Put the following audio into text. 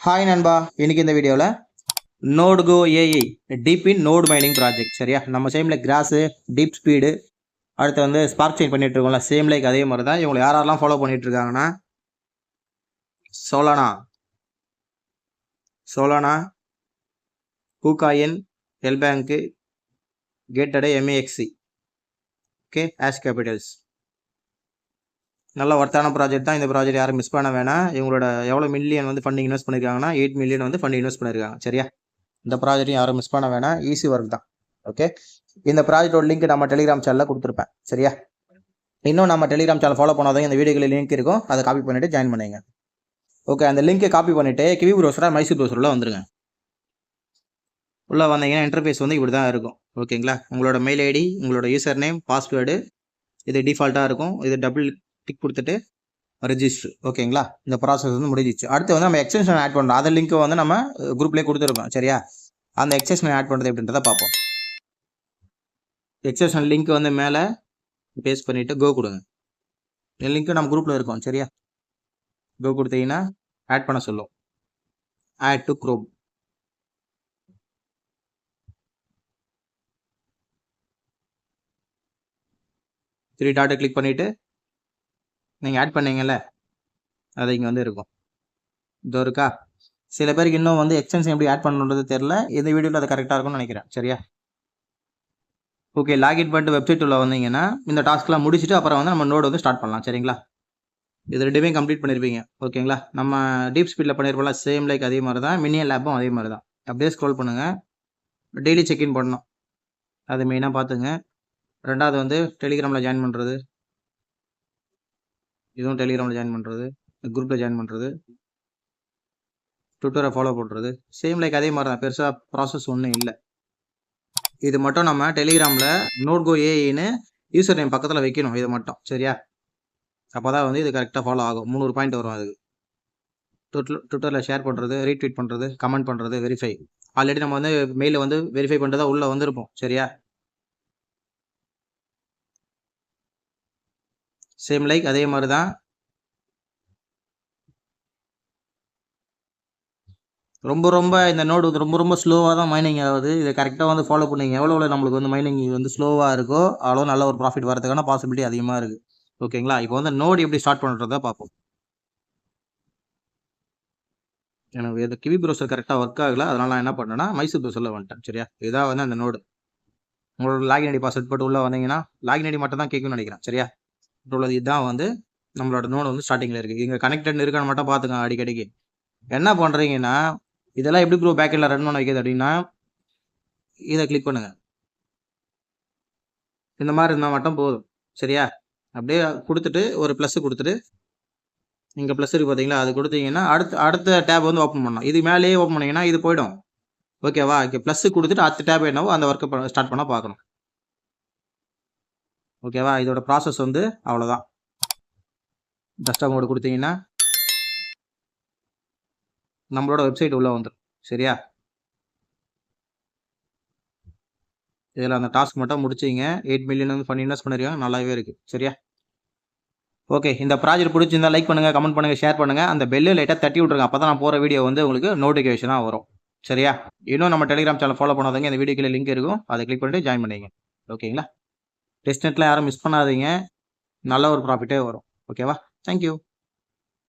Hi நண்பா, இன்னைக்கு இந்த வீடியோவில் நோட்கோ AI deep in node mining project. சரியா, நம்ம சேமில் கிராஸு டீப் ஸ்பீடு அடுத்து வந்து ஸ்பார்க் செயின் பண்ணிட்டு இருக்கோம்ல, சேம் லைக் அதே மாதிரி தான். இவங்களை யாரெல்லாம் ஃபாலோ பண்ணிட்டு இருக்காங்கன்னா Solana, KuCoin, எல்பேங்க்கு, கேட்டடே, எம்ஏஎக்சி, okay, ash Capitals. நல்ல ஒர்த்தான ப்ராஜெக்ட் தான். இந்த ப்ராஜெக்ட் யாரும் மிஸ் பண்ண வேணாம். இவங்களோட எவ்வளோ மில்லியன் வந்து ஃபண்டிங் இன்வெஸ்ட் பண்ணியிருக்காங்கன்னா 8 மில்லியன் வந்து ஃபண்டிங் இன்வெஸ்ட் பண்ணியிருக்காங்க. சரியா, இந்த ப்ராஜெக்ட்டையும் யாரும் மிஸ் பண்ண வேணாம். ஈஸி ஒர்க் தான். ஓகே, இந்த ப்ராஜெக்டோட லிங்க் நம்ம டெலிகிராம் சேனலில் கொடுத்துருப்பேன். சரியா, இன்னும் நம்ம டெலிகிராம் சேனல் ஃபாலோ பண்ணாதவங்க இந்த வீடியோவில் லிங்க் இருக்கும், அதை காப்பி பண்ணிவிட்டு ஜாயின் பண்ணுங்க. ஓகே, அந்த லிங்க்கை காப்பி பண்ணிவிட்டு கிவி ப்ரௌசராக மைசூர் ப்ரௌசரில் வந்துருங்க. உள்ளே வந்தீங்கன்னா இன்டர்ஃபேஸ் வந்து இப்படி தான் இருக்கும். ஓகேங்களா, உங்களோட மெயில் ஐடி, உங்களோட யூசர் நேம், பாஸ்வேர்டு இது டிஃபால்ட்டாக இருக்கும். இது டபுள் டிக் கொடுத்துட்டு ரெஜிஸ்டர். ஓகேங்களா, இந்த ப்ராசஸ் வந்து முடிஞ்சிச்சு. அடுத்து வந்து நம்ம எக்ஸ்டென்ஷன் ஆட் பண்ணுறோம். அந்த லிங்க் வந்து நம்ம குரூப்லேயே கொடுத்துருக்கோம். சரியா, அந்த எக்ஸ்டென்ஷன் ஆட் பண்ணுறது எப்படின்றத பார்ப்போம். எக்ஸ்டென்ஷன் லிங்க் வந்து மேலே பேஸ்ட் பண்ணிவிட்டு கோ கொடுங்க. இந்த லிங்க் நம்ம குரூப்பில் இருக்கோம். சரியா, கோ கொடுத்தீங்கன்னா ஆட் பண்ண சொல்லும். Add to Chrome. த்ரீ டாட்டை கிளிக் பண்ணிவிட்டு நீங்கள் ஆட் பண்ணீங்கல்ல, அது இங்கே வந்து இருக்கும். இதோ இருக்கா. சில பேருக்கு இன்னும் வந்து எக்ஸ்டென்ஷன் எப்படி ஆட் பண்ணுறது தெரியல. இந்த வீடியோவில் அது கரெக்டாக இருக்கும்னு நினைக்கிறேன். சரியா, ஓகே, லாகின் பண்ணிட்டு வெப்சைட் உள்ள வந்தீங்கன்னா இந்த டாஸ்க்லாம் முடிச்சுட்டு அப்புறம் வந்து நம்ம நோடு வந்து ஸ்டார்ட் பண்ணலாம். சரிங்களா, இது ரெண்டுமே கம்ப்ளீட் பண்ணியிருப்பீங்க. ஓகேங்களா, நம்ம டீப் ஸ்பீடில் பண்ணியிருப்போம்ல, சேம் லைக் அதே மாதிரி தான். மினியன் லேப்பும் அதே மாதிரி தான். அப்படியே ஸ்க்ரோல் பண்ணுங்கள். டெய்லி செக்இன் பண்ணணும், அது மெயினாக பார்த்துங்க. ரெண்டாவது வந்து டெலிகிராமில் ஜாயின் பண்ணுறது, இதுவும் டெலிகிராமில் ஜாயின் பண்ணுறது, குரூப்பில் ஜாயின் பண்ணுறது, ட்விட்டரை ஃபாலோ பண்ணுறது, சேம் லைக் அதே மாதிரி தான். பெருசாக ப்ராசஸ் ஒன்றும் இல்லை. இது மட்டும் நம்ம டெலிகிராமில் நோட்கோ ஏஐன்னு யூசர் நேம் பக்கத்தில் வைக்கணும். இது மட்டும். சரியா, அப்போ தான் வந்து இது கரெக்டாக ஃபாலோ ஆகும். 300 பாயிண்ட் வரும். அதுக்கு ட்விட்டரில் ஷேர் பண்ணுறது, ரீட்வீட் பண்ணுறது, கமெண்ட் பண்ணுறது, வெரிஃபை. ஆல்ரெடி நம்ம வந்து மெயிலில் வந்து வெரிஃபை பண்ணுறதா உள்ளே வந்திருப்போம். சரியா, சேம் லைக் அதே மாதிரி தான். ரொம்ப இந்த நோடு வந்து ரொம்ப ஸ்லோவாக தான் மைனிங் ஆகுது. இதை கரெக்டாக வந்து ஃபாலோ பண்ணிங்க. எவ்வளோ நம்மளுக்கு வந்து மைனிங் வந்து ஸ்லோவாக இருக்கோ அவ்வளோ நல்ல ஒரு ப்ராஃபிட் வரதுக்கான பாசிபிலிட்டி அதிகமாக இருக்குது. ஓகேங்களா, இப்போ வந்து நோடு எப்படி ஸ்டார்ட் பண்ணுறதா பார்ப்போம். எனக்கு இது கிவி ப்ரௌசர் கரெக்டாக ஒர்க் ஆகலை. அதனால் நான் என்ன பண்ணேன்னா மைசூர் ப்ரௌசரில் வந்துட்டேன். சரியா, இதான் வந்து அந்த நோடு. உங்களோட லாகின் ஐடி பாஸ்வேர்ட் போட்டு உள்ளே வந்தீங்கன்னா லாகின் ஐடி மட்டும் தான் கேட்கும்னு நினைக்கிறேன். சரியா, உள்ளது இதுதான் வந்து நம்மளோட நோடு வந்து ஸ்டார்டிங்கில் இருக்குது. இங்கே கனெக்டட் இருக்கான்னு மட்டும் பார்த்துங்க அடிக்கடிக்கு. என்ன பண்ணுறீங்கன்னா, இதெல்லாம் எப்படி ப்ரோ பேக்கெண்டில் ரன் பண்ண வைக்கிறது அப்படின்னா, இதை கிளிக் பண்ணுங்கள். இந்த மாதிரி இருந்தால் மட்டும் போதும். சரியா, அப்படியே கொடுத்துட்டு ஒரு ப்ளஸ் கொடுத்துட்டு இங்கே ப்ளஸ் இருக்குது பார்த்தீங்களா, அது கொடுத்தீங்கன்னா அடுத்த டேப் வந்து ஓப்பன் பண்ணணும். இது மேலேயே ஓப்பன் பண்ணிங்கன்னா இது போய்டும். ஓகேவா, இங்கே ப்ளஸ் கொடுத்துட்டு அடுத்த டேப் என்னவோ அந்த ஒர்க்கை ஸ்டார்ட் பண்ண பார்க்கணும். ஓகேவா, இதோட ப்ராசஸ் வந்து அவ்வளோதான். டெஸ்க்டாப் மோடு கொடுத்தீங்கன்னா நம்மளோட வெப்சைட் உள்ளே வந்துடும். சரியா, இதில் அந்த டாஸ்க் மட்டும் முடிச்சிங்க. 8 மில்லியன் வந்து ஃபண்ட் இன்வெஸ்ட் பண்ணிருக்காங்க. நல்லாவே இருக்குது. சரியா, ஓகே, இந்த ப்ராஜெக்ட் பிடிச்சிருந்தா லைக் பண்ணுங்கள், கமெண்ட் பண்ணுங்கள், ஷேர் பண்ணுங்கள். அந்த பெல்லு லைட்டாக தட்டி விட்ருங்க. அப்போ தான் நான் போகிற வீடியோ வந்து உங்களுக்கு நோட்டிஃபிகேஷனாக வரும். சரியா, இன்னும் நம்ம டெலிகிராம் சேனல் ஃபாலோ பண்ணாதவங்க இந்த வீடியோக்குள்ள லிங்க் இருக்கும், அதை கிளிக் பண்ணிட்டு ஜாயின் பண்ணிங்க. ஓகேங்களா, டெஸ்ட் நெட்டில் யாரும் மிஸ் பண்ணாதீங்க. நல்ல ஒரு ப்ராஃபிட்டே வரும். ஓகேவா, தேங்க்யூ.